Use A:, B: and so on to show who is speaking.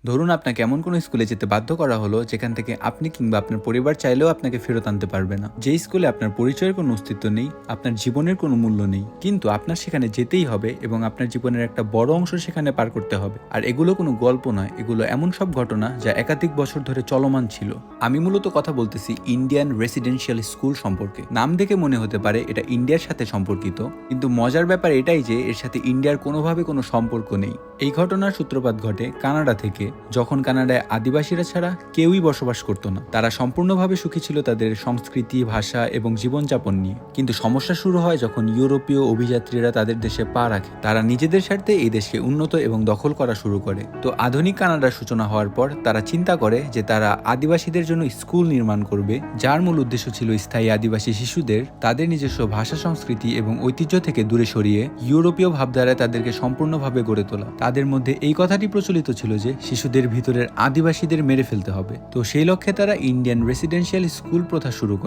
A: ধরুন আপনাকে এমন কোনো স্কুলে যেতে বাধ্য করা হলো যেখান থেকে আপনি কিংবা আপনার পরিবার চাইলেও আপনাকে ফেরত আনতে পারবে না। যেই স্কুলে আপনার পরিচয়ের কোনো অস্তিত্ব নেই, আপনার জীবনের কোনো মূল্য নেই, কিন্তু আপনার সেখানে যেতেই হবে এবং আপনার জীবনের একটা বড় অংশ সেখানে পার করতে হবে। আর এগুলো কোনো গল্প নয়, এগুলো এমন সব ঘটনা যা একাধিক বছর ধরে চলমান ছিল। আমি মূলত কথা বলতেছি ইন্ডিয়ান রেসিডেন্সিয়াল স্কুল সম্পর্কে। নাম দেখে মনে হতে পারে এটা ইন্ডিয়ার সাথে সম্পর্কিত, কিন্তু মজার ব্যাপার এটাই যে এর সাথে ইন্ডিয়ার কোনোভাবে কোনো সম্পর্ক নেই। এই ঘটনার সূত্রপাত ঘটে কানাডা থেকে, যখন কানাডায় আদিবাসীরা ছাড়া কেউই বসবাস করত না। তারা সম্পূর্ণভাবে সুখী ছিল তাদের সংস্কৃতি, ভাষা এবং জীবনযাপন নিয়ে। কিন্তু সমস্যা শুরু হয় যখন ইউরোপীয় অভিযাত্রীরা তাদের দেশে পা রাখে। তারা নিজেদের স্বার্থে এই দেশকে উন্নত এবং দখল করা শুরু করে। তো আধুনিক কানাডার সূচনা হওয়ার পর তারা চিন্তা করে যে তারা আদিবাসীদের জন্য স্কুল নির্মাণ করবে, যার মূল উদ্দেশ্য ছিল স্থায়ী আদিবাসী শিশুদের তাদের নিজস্ব ভাষা, সংস্কৃতি এবং ঐতিহ্য থেকে দূরে সরিয়ে ইউরোপীয় ভাবধারায় তাদেরকে সম্পূর্ণভাবে গড়ে তোলা। তাদের মধ্যে এই কথাটি প্রচলিত ছিল যে শিশুদের ভিতরের আদিবাসীদের মেরে ফেলতে হবে। তো সেই লক্ষ্যে তারা ইন্ডিয়ান রেসিডেন্সিয়াল স্কুল প্রথা শুরু করে।